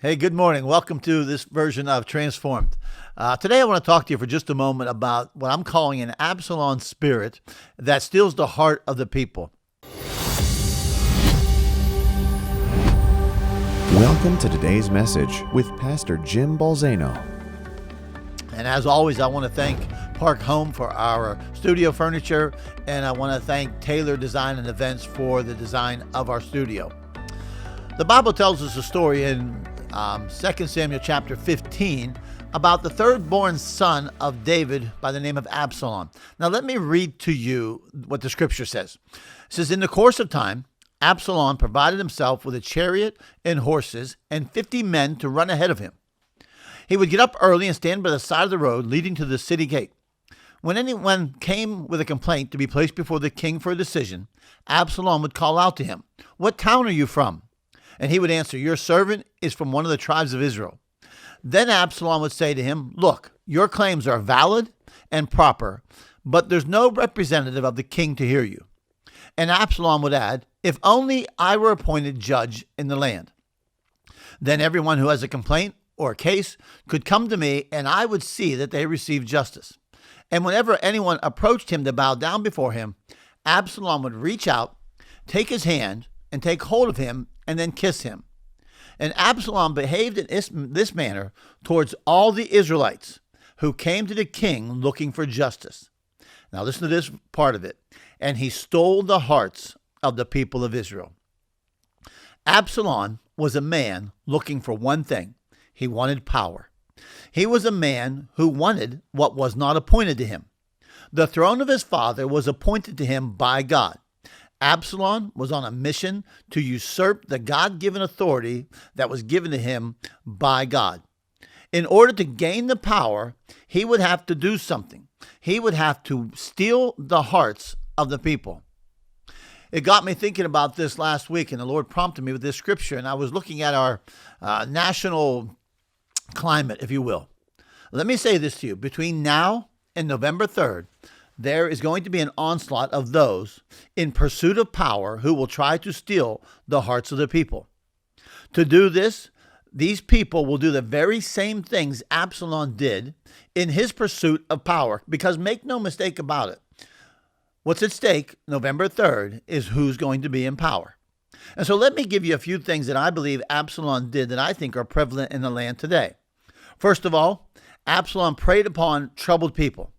Hey, good morning. Welcome to this version of Transformed. Today, I want to talk to you for just a moment about what I'm calling an Absalom spirit that steals the heart of the people. Welcome to today's message with Pastor Jim Balzano. And as always, I want to thank Park Home for our studio furniture, and I want to thank Taylor Design and Events for the design of our studio. The Bible tells us a story in 2 Samuel chapter 15 about the third-born son of David by the name of Absalom. Now let me read to you what the scripture says. It says, "In the course of time, Absalom provided himself with a chariot and horses and 50 men to run ahead of him. He would get up early and stand by the side of the road leading to the city gate. When anyone came with a complaint to be placed before the king for a decision, Absalom would call out to him, 'What town are you from?' And he would answer, 'Your servant is from one of the tribes of Israel.' Then Absalom would say to him, 'Look, your claims are valid and proper, but there's no representative of the king to hear you.' And Absalom would add, 'If only I were appointed judge in the land. Then everyone who has a complaint or a case could come to me, and I would see that they receive justice.' And whenever anyone approached him to bow down before him, Absalom would reach out, take his hand, and take hold of him, and then kiss him. And Absalom behaved in this manner towards all the Israelites who came to the king looking for justice." Now listen to this part of it. "And he stole the hearts of the people of Israel." Absalom was a man looking for one thing. He wanted power. He was a man who wanted what was not appointed to him. The throne of his father was appointed to him by God. Absalom was on a mission to usurp the God-given authority that was given to him by God. In order to gain the power, he would have to do something. He would have to steal the hearts of the people. It got me thinking about this last week, and the Lord prompted me with this scripture, and I was looking at our national climate, if you will. Let me say this to you. Between now and November 3rd, there is going to be an onslaught of those in pursuit of power who will try to steal the hearts of the people. To do this, these people will do the very same things Absalom did in his pursuit of power, because make no mistake about it, what's at stake November 3rd is who's going to be in power. And so let me give you a few things that I believe Absalom did that I think are prevalent in the land today. First of all, Absalom preyed upon troubled people.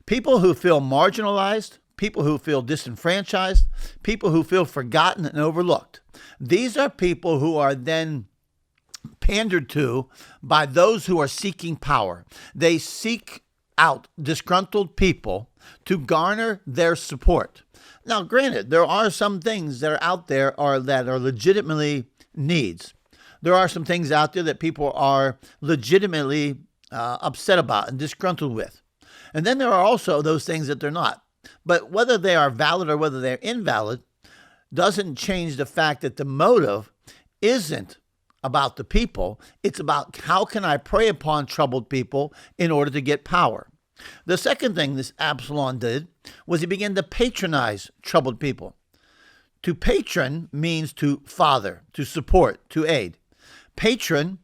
People who feel marginalized, people who feel disenfranchised, people who feel forgotten and overlooked. These are people who are then pandered to by those who are seeking power. They seek out disgruntled people to garner their support. Now, granted, there are some things that are out there that are legitimately needs. There are some things out there that people are legitimately upset about and disgruntled with. And then there are also those things that they're not. But whether they are valid or whether they're invalid doesn't change the fact that the motive isn't about the people. It's about how can I prey upon troubled people in order to get power. The second thing this Absalom did was he began to patronize troubled people. To patron means to father, to support, to aid. Patron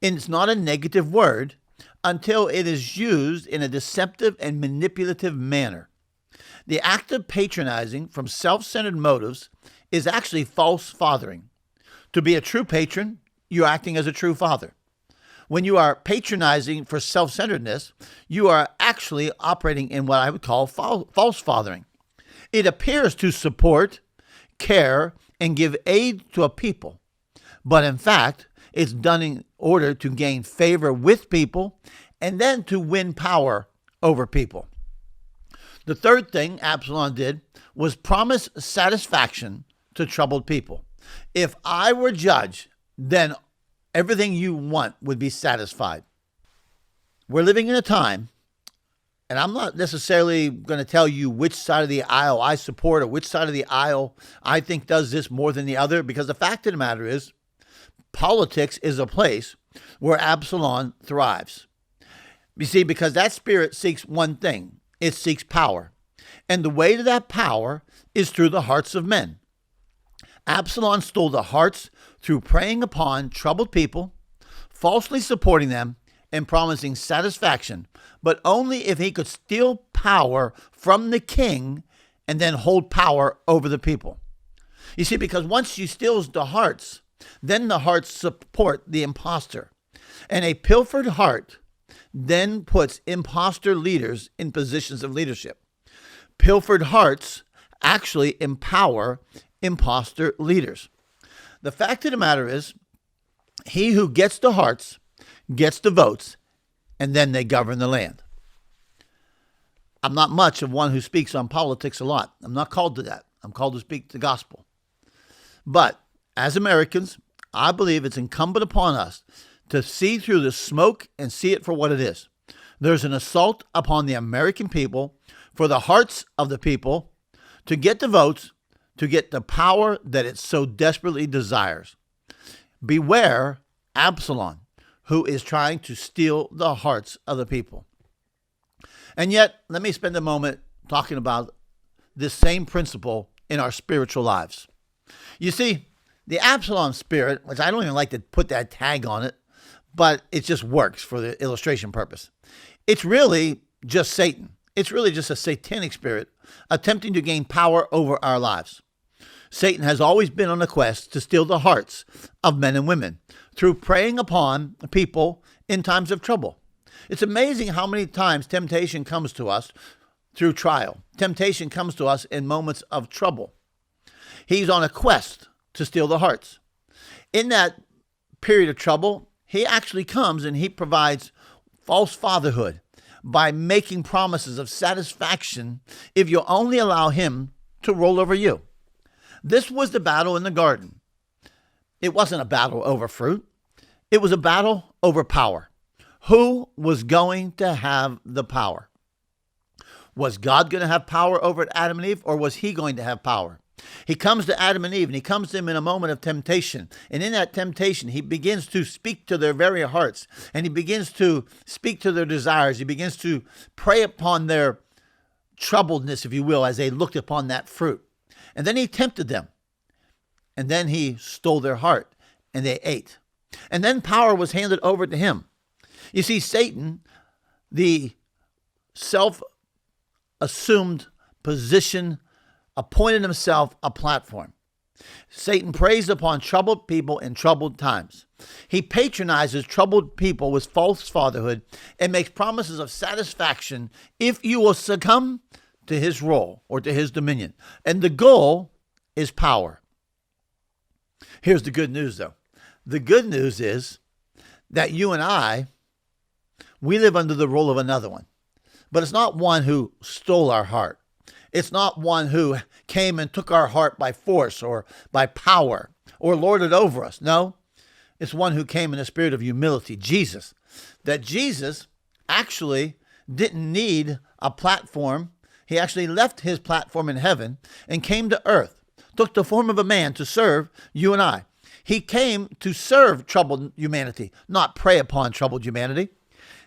is not a negative word until it is used in a deceptive and manipulative manner. The act of patronizing from self-centered motives is actually false fathering. To be a true patron, you're acting as a true father. When you are patronizing for self-centeredness, you are actually operating in what I would call false fathering. It appears to support, care, and give aid to a people, but in fact, it's done in order to gain favor with people and then to win power over people. The third thing Absalom did was promise satisfaction to troubled people. If I were judge, then everything you want would be satisfied. We're living in a time, and I'm not necessarily going to tell you which side of the aisle I support or which side of the aisle I think does this more than the other, because the fact of the matter is, politics is a place where Absalom thrives. You see, because that spirit seeks one thing. It seeks power. And the way to that power is through the hearts of men. Absalom stole the hearts through preying upon troubled people, falsely supporting them and promising satisfaction, but only if he could steal power from the king and then hold power over the people. You see, because once you steal the hearts, then the hearts support the imposter. And a pilfered heart then puts imposter leaders in positions of leadership. Pilfered hearts actually empower imposter leaders. The fact of the matter is, he who gets the hearts gets the votes, and then they govern the land. I'm not much of one who speaks on politics a lot. I'm not called to that. I'm called to speak the gospel. But as Americans, I believe it's incumbent upon us to see through the smoke and see it for what it is. There's an assault upon the American people for the hearts of the people to get the votes, to get the power that it so desperately desires. Beware Absalom, who is trying to steal the hearts of the people. And yet, let me spend a moment talking about this same principle in our spiritual lives. You see, the Absalom Spirit, which I don't even like to put that tag on it, but it just works for the illustration purpose. It's really just Satan. It's really just a satanic spirit attempting to gain power over our lives. Satan has always been on a quest to steal the hearts of men and women through preying upon people in times of trouble. It's amazing how many times temptation comes to us through trial. Temptation comes to us in moments of trouble. He's on a quest to steal the hearts. In that period of trouble, he actually comes and he provides false fatherhood by making promises of satisfaction if you only allow him to rule over you. This was the battle in the garden. It wasn't a battle over fruit. It was a battle over power. Who was going to have the power? Was God going to have power over Adam and Eve, or was he going to have power? He comes to Adam and Eve, and he comes to them in a moment of temptation. And in that temptation, he begins to speak to their very hearts, and he begins to speak to their desires. He begins to prey upon their troubledness, if you will, as they looked upon that fruit. And then he tempted them, and then he stole their heart, and they ate. And then power was handed over to him. You see, Satan, the self-assumed position, appointed himself a platform. Satan preys upon troubled people in troubled times. He patronizes troubled people with false fatherhood and makes promises of satisfaction if you will succumb to his role or to his dominion. And the goal is power. Here's the good news, though. The good news is that you and I, we live under the rule of another one. But it's not one who stole our heart. It's not one who came and took our heart by force or by power or lorded over us. No, it's one who came in a spirit of humility, Jesus. That Jesus actually didn't need a platform. He actually left his platform in heaven and came to earth, took the form of a man to serve you and I. He came to serve troubled humanity, not prey upon troubled humanity.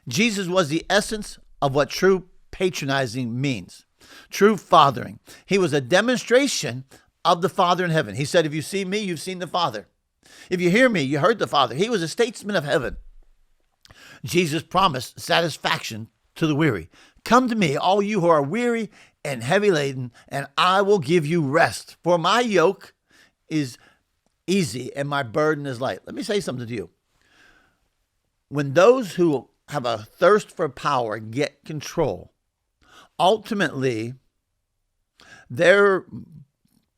Jesus was the essence of what true patronizing means. True fathering. He was a demonstration of the Father in heaven. He said, if you see me, you've seen the Father. If you hear me, you heard the Father. He was a statesman of heaven. Jesus promised satisfaction to the weary. Come to me, all you who are weary and heavy laden, and I will give you rest. For my yoke is easy and my burden is light. Let me say something to you. When those who have a thirst for power get control, ultimately, their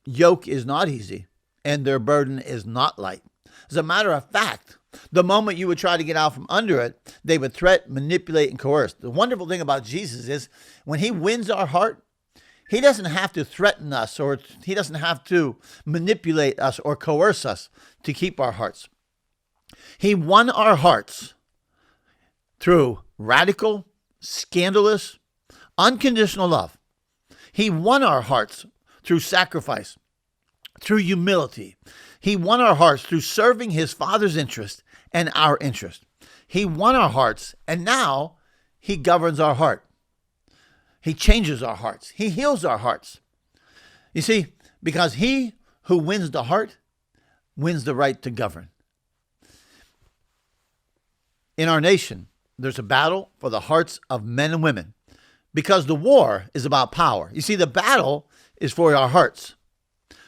yoke is not easy and their burden is not light. As a matter of fact, the moment you would try to get out from under it, they would threaten, manipulate, and coerce. The wonderful thing about Jesus is when he wins our heart, he doesn't have to threaten us or he doesn't have to manipulate us or coerce us to keep our hearts. He won our hearts through radical, scandalous, unconditional love. He won our hearts through sacrifice, through humility. He won our hearts through serving his Father's interest and our interest. He won our hearts, and now he governs our heart. He changes our hearts. He heals our hearts. You see, because he who wins the heart wins the right to govern. In our nation, there's a battle for the hearts of men and women because the war is about power. You see, the battle is for our hearts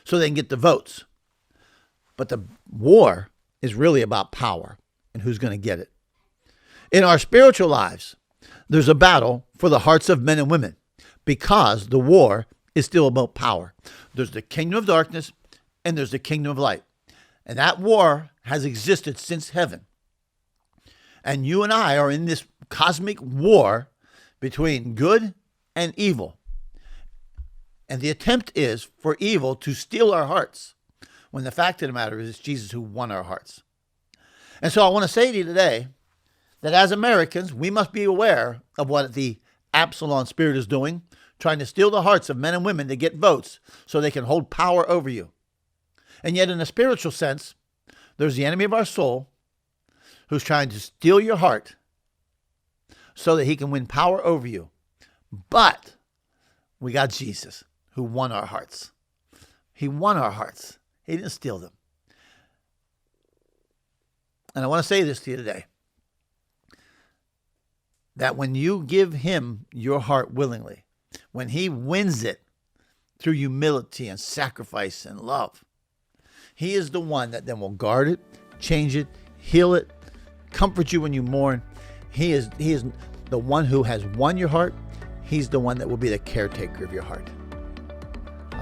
so they can get the votes. But the war is really about power and who's going to get it. In our spiritual lives, there's a battle for the hearts of men and women because the war is still about power. There's the kingdom of darkness and there's the kingdom of light. And that war has existed since heaven. And you and I are in this cosmic war between good and evil. And the attempt is for evil to steal our hearts, when the fact of the matter is it's Jesus who won our hearts. And so I want to say to you today that as Americans, we must be aware of what the Absalom Spirit is doing, trying to steal the hearts of men and women to get votes so they can hold power over you. And yet in a spiritual sense, there's the enemy of our soul who's trying to steal your heart so that he can win power over you. But we got Jesus who won our hearts. He won our hearts. He didn't steal them. And I want to say this to you today, that when you give him your heart willingly, when he wins it through humility and sacrifice and love, he is the one that then will guard it, change it, heal it, comfort you when you mourn. He is the one who has won your heart. He's the one that will be the caretaker of your heart.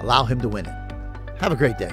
Allow him to win it. Have a great day.